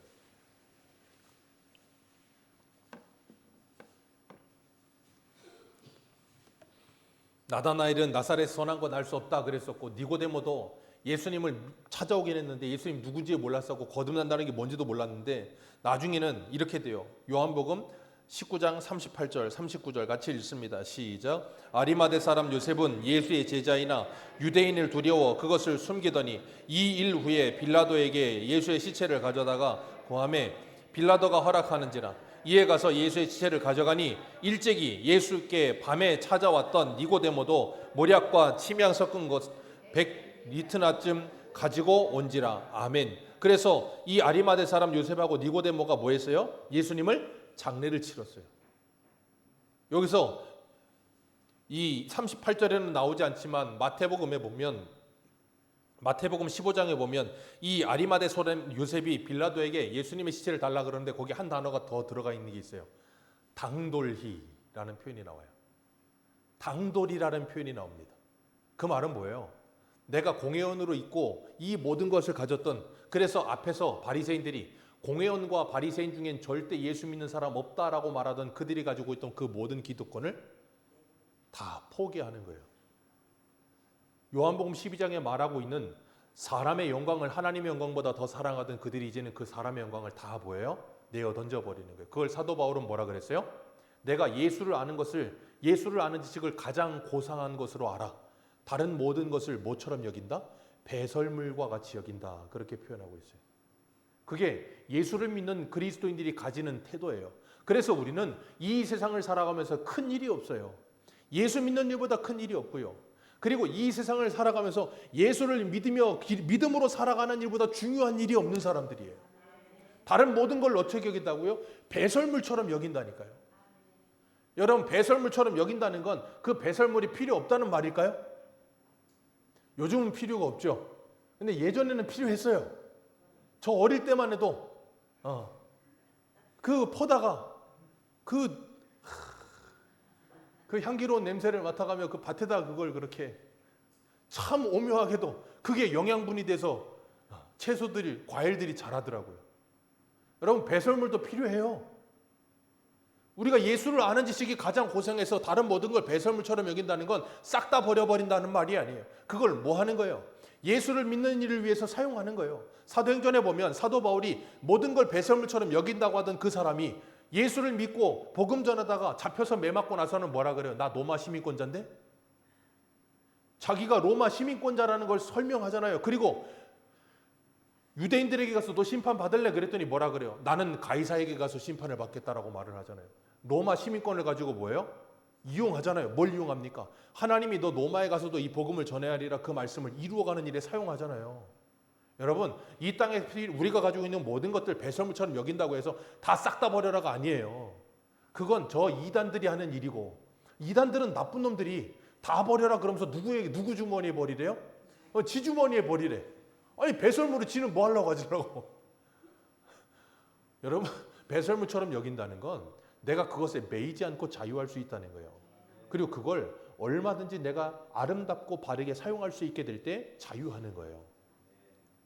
나다나엘은 나사렛에서 선한 건 알 수 없다 그랬었고 니고데모도 예수님을 찾아오긴 했는데 예수님 누군지 몰랐었고 거듭난다는 게 뭔지도 몰랐는데 나중에는 이렇게 돼요. 요한복음 19장 38절 39절 같이 읽습니다. 시작. 아리마대 사람 요셉은 예수의 제자이나 유대인을 두려워 그것을 숨기더니 이 일 후에 빌라도에게 예수의 시체를 가져다가 고함에 빌라도가 허락하는지라 이에 가서 예수의 시체를 가져가니 일찍이 예수께 밤에 찾아왔던 니고데모도 모략과 침향 섞은 것 100리트나쯤 가지고 온지라. 아멘. 그래서 이 아리마대 사람 요셉하고 니고데모가 뭐 했어요? 예수님을 장례를 치렀어요. 여기서 이 38절에는 나오지 않지만 마태복음에 보면 마태복음 15장에 보면 이 아리마대 소렘 요셉이 빌라도에게 예수님의 시체를 달라 그러는데 거기 한 단어가 더 들어가 있는 게 있어요. 당돌히라는 표현이 나와요. 당돌이라는 표현이 나옵니다. 그 말은 뭐예요? 내가 공회원으로 있고 이 모든 것을 가졌던 그래서 앞에서 바리새인들이 공회원과 바리새인 중엔 절대 예수 믿는 사람 없다라고 말하던 그들이 가지고 있던 그 모든 기득권을 다 포기하는 거예요. 요한복음 12장에 말하고 있는 사람의 영광을 하나님의 영광보다 더 사랑하던 그들이 이제는 그 사람의 영광을 다 뭐예요? 내어 던져버리는 거예요. 그걸 사도 바울은 뭐라 그랬어요? 내가 예수를 아는 지식을 가장 고상한 것으로 알아. 다른 모든 것을 뭐처럼 여긴다? 배설물과 같이 여긴다. 그렇게 표현하고 있어요. 그게 예수를 믿는 그리스도인들이 가지는 태도예요. 그래서 우리는 이 세상을 살아가면서 큰 일이 없어요. 예수 믿는 일보다 큰 일이 없고요. 그리고 이 세상을 살아가면서 예수를 믿음으로 살아가는 일보다 중요한 일이 없는 사람들이에요. 다른 모든 걸 어떻게 여긴다고요? 배설물처럼 여긴다니까요. 여러분, 배설물처럼 여긴다는 건 그 배설물이 필요 없다는 말일까요? 요즘은 필요가 없죠. 근데 예전에는 필요했어요. 저 어릴 때만 해도 그 퍼다가 그 향기로운 냄새를 맡아가며 그 밭에다 그걸 그렇게 참 오묘하게도 그게 영양분이 돼서 채소들이, 과일들이 자라더라고요. 여러분, 배설물도 필요해요. 우리가 예수를 아는 지식이 가장 고생해서 다른 모든 걸 배설물처럼 여긴다는 건 싹 다 버려버린다는 말이 아니에요. 그걸 뭐 하는 거예요? 예수를 믿는 일을 위해서 사용하는 거예요. 사도행전에 보면 사도 바울이 모든 걸 배설물처럼 여긴다고 하던 그 사람이 예수를 믿고 복음 전하다가 잡혀서 매맞고 나서는 뭐라 그래요? 나 로마 시민권자인데? 자기가 로마 시민권자라는 걸 설명하잖아요. 그리고 유대인들에게 가서 너 심판 받을래? 그랬더니 뭐라 그래요? 나는 가이사에게 가서 심판을 받겠다라고 말을 하잖아요. 로마 시민권을 가지고 뭐예요? 이용하잖아요. 뭘 이용합니까? 하나님이 너 로마에 가서도 이 복음을 전해야 하리라 그 말씀을 이루어가는 일에 사용하잖아요. 여러분, 이 땅에 우리가 가지고 있는 모든 것들 배설물처럼 여긴다고 해서 다 싹 다 버려라가 아니에요. 그건 저 이단들이 하는 일이고, 이단들은 나쁜 놈들이 다 버려라 그러면서 누구 주머니에 버리래요? 지 주머니에 버리래. 아니, 배설물을 지는 뭐 하려고 하지라고. 여러분, 배설물처럼 여긴다는 건 내가 그것에 매이지 않고 자유할 수 있다는 거예요. 그리고 그걸 얼마든지 내가 아름답고 바르게 사용할 수 있게 될 때 자유하는 거예요.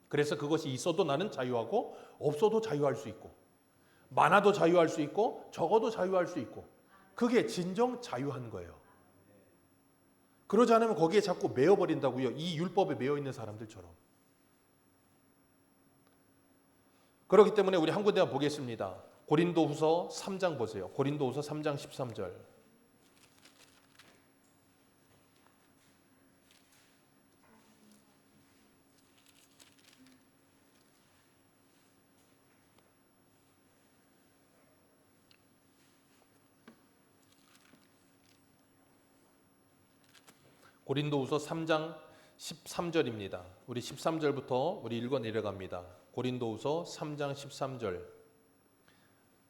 그래서 그것이 있어도 나는 자유하고 없어도 자유할 수 있고, 많아도 자유할 수 있고 적어도 자유할 수 있고, 그게 진정 자유한 거예요. 그러지 않으면 거기에 자꾸 매여버린다고요. 이 율법에 매여있는 사람들처럼. 그렇기 때문에 우리 한 군데만 보겠습니다. 고린도후서 3장 보세요. 고린도후서 3장 13절. 고린도후서 3장 13절입니다. 우리 13절부터 우리 읽어 내려갑니다. 고린도후서 3장 13절.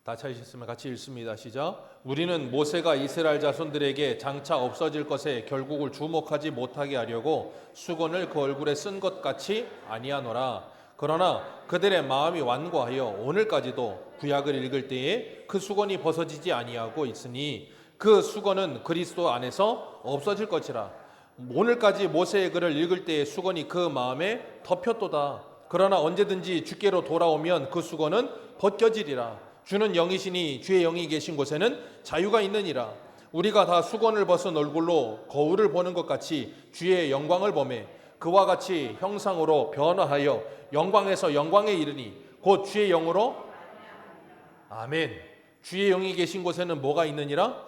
다 찾으셨으면 같이 읽습니다. 시작. 우리는 모세가 이스라엘 자손들에게 장차 없어질 것에 결국을 주목하지 못하게 하려고 수건을 그 얼굴에 쓴 것 같이 아니하노라. 그러나 그들의 마음이 완고하여 오늘까지도 구약을 읽을 때에 그 수건이 벗어지지 아니하고 있으니 그 수건은 그리스도 안에서 없어질 것이라. 오늘까지 모세의 글을 읽을 때의 수건이 그 마음에 덮였도다. 그러나 언제든지 주께로 돌아오면 그 수건은 벗겨지리라. 주는 영이시니 주의 영이 계신 곳에는 자유가 있느니라. 우리가 다 수건을 벗은 얼굴로 거울을 보는 것 같이 주의 영광을 보매 그와 같이 형상으로 변화하여 영광에서 영광에 이르니 곧 주의 영으로. 아멘. 주의 영이 계신 곳에는 뭐가 있느니라?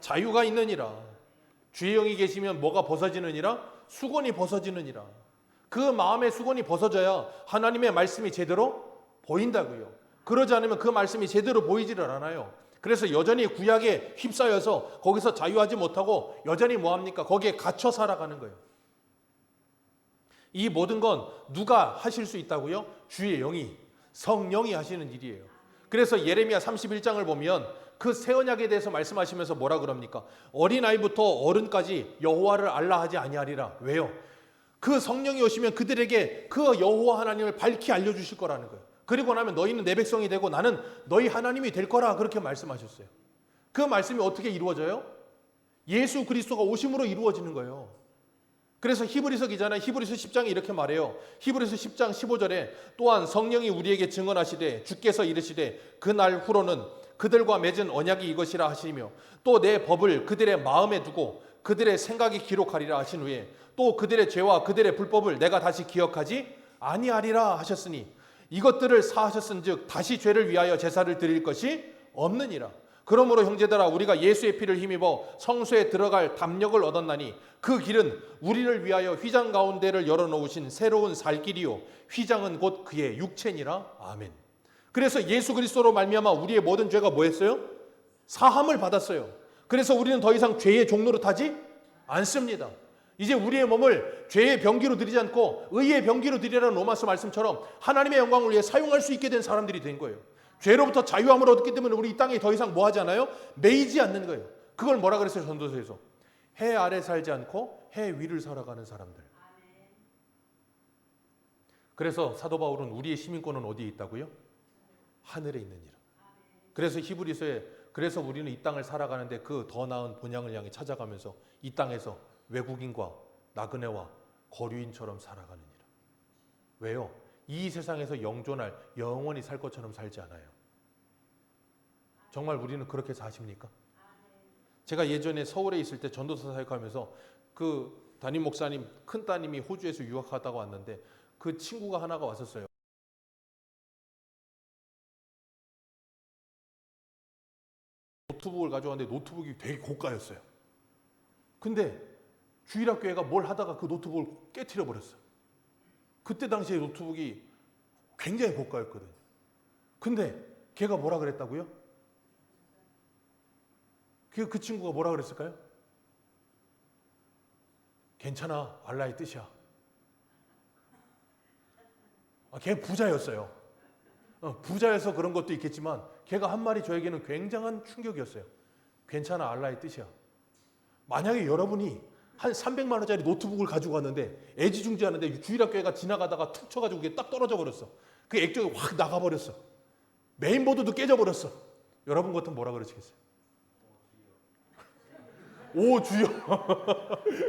자유가 있느니라. 주의 영이 계시면 뭐가 벗어지느니라? 수건이 벗어지느니라. 그 마음의 수건이 벗어져야 하나님의 말씀이 제대로 보인다고요. 그러지 않으면 그 말씀이 제대로 보이지를 않아요. 그래서 여전히 구약에 휩싸여서 거기서 자유하지 못하고 여전히 뭐합니까? 거기에 갇혀 살아가는 거예요. 이 모든 건 누가 하실 수 있다고요? 주의 영이, 성령이 하시는 일이에요. 그래서 예레미야 31장을 보면 그 새 언약에 대해서 말씀하시면서 뭐라 그럽니까? 어린아이부터 어른까지 여호와를 알라 하지 아니하리라. 왜요? 그 성령이 오시면 그들에게 그 여호와 하나님을 밝히 알려주실 거라는 거예요. 그리고 나면 너희는 내 백성이 되고 나는 너희 하나님이 될 거라 그렇게 말씀하셨어요. 그 말씀이 어떻게 이루어져요? 예수 그리스도가 오심으로 이루어지는 거예요. 그래서 히브리서 기자는 히브리서 10장에 이렇게 말해요. 히브리서 10장 15절에 또한 성령이 우리에게 증언하시되 주께서 이르시되 그날 후로는 그들과 맺은 언약이 이것이라 하시며 또 내 법을 그들의 마음에 두고 그들의 생각이 기록하리라 하신 후에 또 그들의 죄와 그들의 불법을 내가 다시 기억하지 아니하리라 하셨으니 이것들을 사하셨은즉 다시 죄를 위하여 제사를 드릴 것이 없느니라. 그러므로 형제들아 우리가 예수의 피를 힘입어 성소에 들어갈 담력을 얻었나니 그 길은 우리를 위하여 휘장 가운데를 열어놓으신 새로운 살 길이요 휘장은 곧 그의 육체니라. 아멘. 그래서 예수 그리스도로 말미암아 우리의 모든 죄가 뭐했어요? 사함을 받았어요. 그래서 우리는 더 이상 죄의 종로로 타지 않습니다. 이제 우리의 몸을 죄의 병기로 드리지 않고 의의 병기로 드리라는 로마서 말씀처럼 하나님의 영광을 위해 사용할 수 있게 된 사람들이 된 거예요. 죄로부터 자유함을 얻었기 때문에 우리 이 땅에 더 이상 뭐 하지 않아요? 매이지 않는 거예요. 그걸 뭐라 그랬어요? 전도서에서 해 아래 살지 않고 해 위를 살아가는 사람들. 그래서 사도 바울은 우리의 시민권은 어디에 있다고요? 하늘에 있느니라. 그래서 히브리서에 그래서 우리는 이 땅을 살아가는데 그 더 나은 본향을 향해 찾아가면서 이 땅에서 외국인과 나그네와 거류인처럼 살아가느니라. 왜요? 이 세상에서 영존할 영원히 살 것처럼 살지 않아요. 정말 우리는 그렇게 사십니까? 제가 예전에 서울에 있을 때 전도사 사역하면서 그 담임 목사님 큰 따님이 호주에서 유학하다가 왔는데 그 친구가 하나가 왔었어요. 노트북을 가져왔는데 노트북이 되게 고가였어요. 근데 주일학교회가 뭘 하다가 그 노트북을 깨트려 버렸어요. 그때 당시에 노트북이 굉장히 고가였거든요. 근데 걔가 뭐라 그랬다고요? 그 친구가 뭐라 그랬을까요? 괜찮아, 알라의 뜻이야. 걔 부자였어요. 부자여서 그런 것도 있겠지만 걔가 한 말이 저에게는 굉장한 충격이었어요. 괜찮아, 알라의 뜻이야. 만약에 여러분이 한 300만 원짜리 노트북을 가지고 왔는데 애지중지하는데 주일학교회가 지나가다가 툭 쳐가지고 그게 딱 떨어져 버렸어. 그 액정이 확 나가버렸어. 메인보드도 깨져버렸어. 여러분 같으면 뭐라 그러시겠어요? 오 주여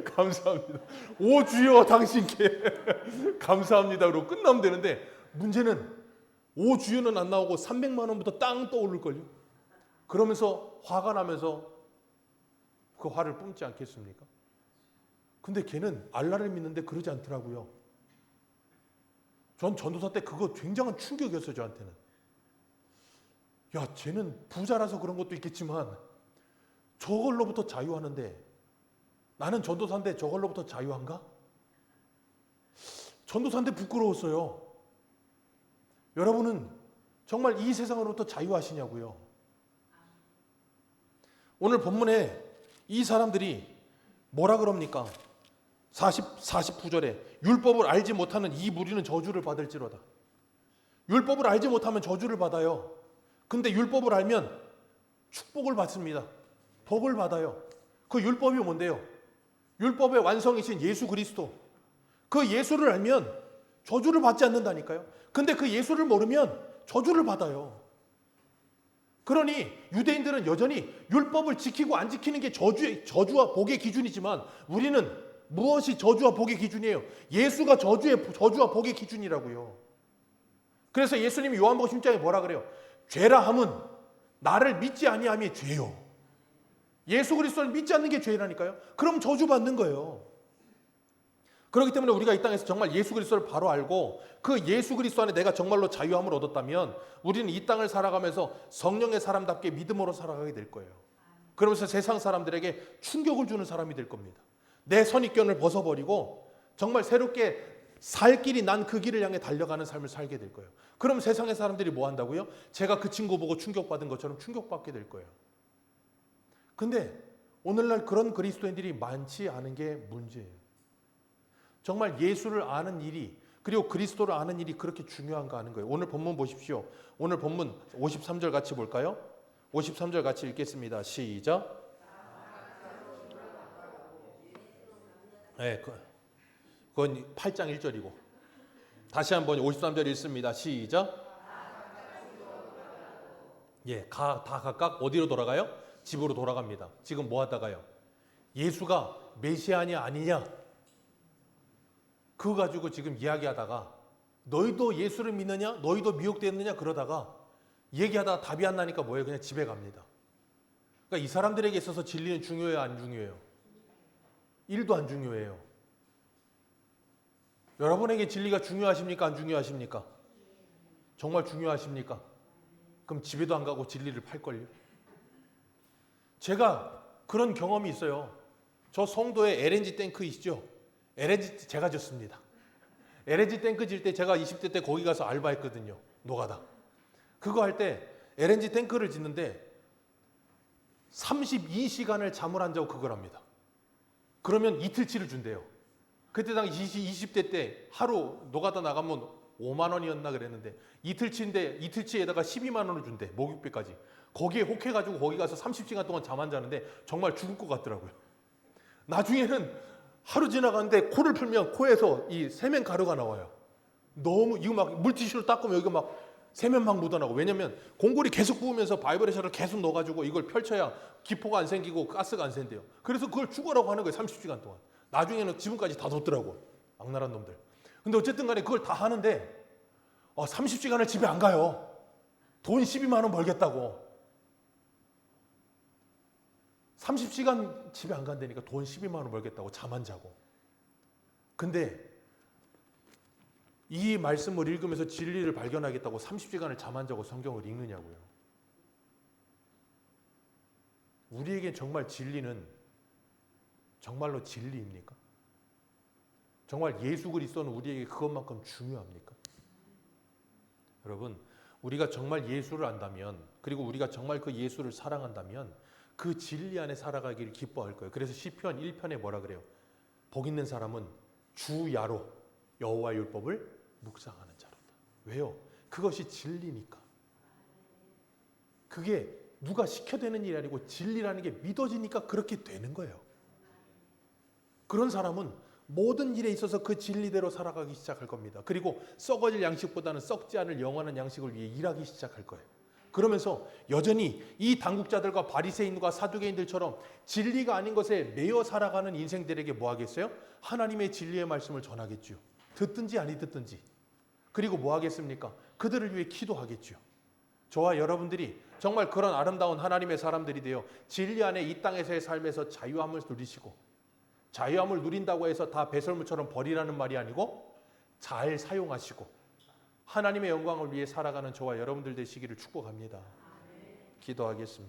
감사합니다. 오 주여 당신께 감사합니다. 그러고 끝나면 되는데 문제는 오 주여는 안 나오고 300만 원부터 땅 떠오를걸요. 그러면서 화가 나면서 그 화를 뿜지 않겠습니까? 근데 걔는 알라를 믿는데 그러지 않더라고요. 전 전도사 때 그거 굉장한 충격이었어요. 저한테는. 야 쟤는 부자라서 그런 것도 있겠지만 저걸로부터 자유하는데 나는 전도사인데 저걸로부터 자유한가? 전도사인데 부끄러웠어요. 여러분은 정말 이 세상으로부터 자유하시냐고요. 오늘 본문에 이 사람들이 뭐라 그럽니까? 49절에 율법을 알지 못하는 이 무리는 저주를 받을지로다. 율법을 알지 못하면 저주를 받아요. 근데 율법을 알면 축복을 받습니다. 복을 받아요. 그 율법이 뭔데요? 율법의 완성이신 예수 그리스도. 그 예수를 알면 저주를 받지 않는다니까요. 근데 그 예수를 모르면 저주를 받아요. 그러니 유대인들은 여전히 율법을 지키고 안 지키는 게 저주와 복의 기준이지만 우리는 무엇이 저주와 복의 기준이에요? 예수가 저주와 복의 기준이라고요. 그래서 예수님이 요한복음 10장에 뭐라 그래요? 죄라 함은 나를 믿지 아니함이 죄요. 예수 그리스도를 믿지 않는 게 죄라니까요. 그럼 저주받는 거예요. 그렇기 때문에 우리가 이 땅에서 정말 예수 그리스도를 바로 알고 그 예수 그리스도 안에 내가 정말로 자유함을 얻었다면 우리는 이 땅을 살아가면서 성령의 사람답게 믿음으로 살아가게 될 거예요. 그러면서 세상 사람들에게 충격을 주는 사람이 될 겁니다. 내 선입견을 벗어버리고 정말 새롭게 살 길이 난 그 길을 향해 달려가는 삶을 살게 될 거예요. 그럼 세상의 사람들이 뭐 한다고요? 제가 그 친구 보고 충격받은 것처럼 충격받게 될 거예요. 근데 오늘날 그런 그리스도인들이 많지 않은 게 문제예요. 정말 예수를 아는 일이 그리고 그리스도를 아는 일이 그렇게 중요한가 하는 거예요. 오늘 본문 보십시오. 오늘 본문 53절 같이 볼까요? 53절 같이 읽겠습니다. 시작. 네, 그건 8장 1절이고 다시 한번 53절 읽습니다. 시작. 예, 다 각각 어디로 돌아가요? 집으로 돌아갑니다. 지금 뭐 하다가요? 예수가 메시아냐 아니냐? 그거 가지고 지금 이야기하다가 너희도 예수를 믿느냐? 너희도 미혹되었느냐? 그러다가 얘기하다가 답이 안 나니까 뭐예요? 그냥 집에 갑니다. 그러니까 이 사람들에게 있어서 진리는 중요해요? 안 중요해요? 1도 안 중요해요. 여러분에게 진리가 중요하십니까? 안 중요하십니까? 정말 중요하십니까? 그럼 집에도 안 가고 진리를 팔걸요? 제가 그런 경험이 있어요. 저 송도에 LNG 탱크 있죠? LNG 제가 졌습니다. LNG 탱크 질 때 제가 20대 때 거기 가서 알바했거든요. 노가다. 그거 할 때 LNG 탱크를 짓는데 32시간을 잠을 안 자고 그걸 합니다. 그러면 이틀치를 준대요. 그때 당시 20대 때 하루 노가다 나가면 5만 원이었나 그랬는데 이틀치인데 이틀치에다가 12만 원을 준대. 목욕비까지. 거기에 혹해가지고 거기 가서 30시간 동안 잠 안 자는데 정말 죽을 것 같더라고요. 나중에는 하루 지나가는데 코를 풀면 코에서 이 세면 가루가 나와요. 너무 이거 막 물티슈로 닦으면 여기가 막 세면 막 묻어나고. 왜냐면 공골이 계속 부으면서 바이브레이션을 계속 넣어가지고 이걸 펼쳐야 기포가 안 생기고 가스가 안 샌대요. 그래서 그걸 죽으라고 하는 거예요. 30시간 동안. 나중에는 지붕까지 다 뒀더라고. 악랄한 놈들. 근데 어쨌든 간에 그걸 다 하는데 30시간을 집에 안 가요. 돈 12만 원 벌겠다고. 30시간 집에 안 간다니까 돈 12만 원 벌겠다고 잠 안 자고. 근데 이 말씀을 읽으면서 진리를 발견하겠다고 30시간을 잠 안 자고 성경을 읽느냐고요. 우리에게 정말 진리는 정말로 진리입니까? 정말 예수 그리스도는 우리에게 그것만큼 중요합니까? 여러분, 우리가 정말 예수를 안다면, 그리고 우리가 정말 그 예수를 사랑한다면 그 진리 안에 살아가기를 기뻐할 거예요. 그래서 시편 1편에 뭐라 그래요? 복 있는 사람은 주야로 여호와의 율법을 묵상하는 자로다. 왜요? 그것이 진리니까. 그게 누가 시켜대는 일이 아니고 진리라는 게 믿어지니까 그렇게 되는 거예요. 그런 사람은 모든 일에 있어서 그 진리대로 살아가기 시작할 겁니다. 그리고 썩어질 양식보다는 썩지 않을 영원한 양식을 위해 일하기 시작할 거예요. 그러면서 여전히 이 당국자들과 바리새인과 사두개인들처럼 진리가 아닌 것에 매여 살아가는 인생들에게 뭐 하겠어요? 하나님의 진리의 말씀을 전하겠죠. 듣든지 아니 듣든지. 그리고 뭐 하겠습니까? 그들을 위해 기도하겠죠. 저와 여러분들이 정말 그런 아름다운 하나님의 사람들이 되어 진리 안에 이 땅에서의 삶에서 자유함을 누리시고, 자유함을 누린다고 해서 다 배설물처럼 버리라는 말이 아니고 잘 사용하시고 하나님의 영광을 위해 살아가는 저와 여러분들 되시기를 축복합니다. 기도하겠습니다.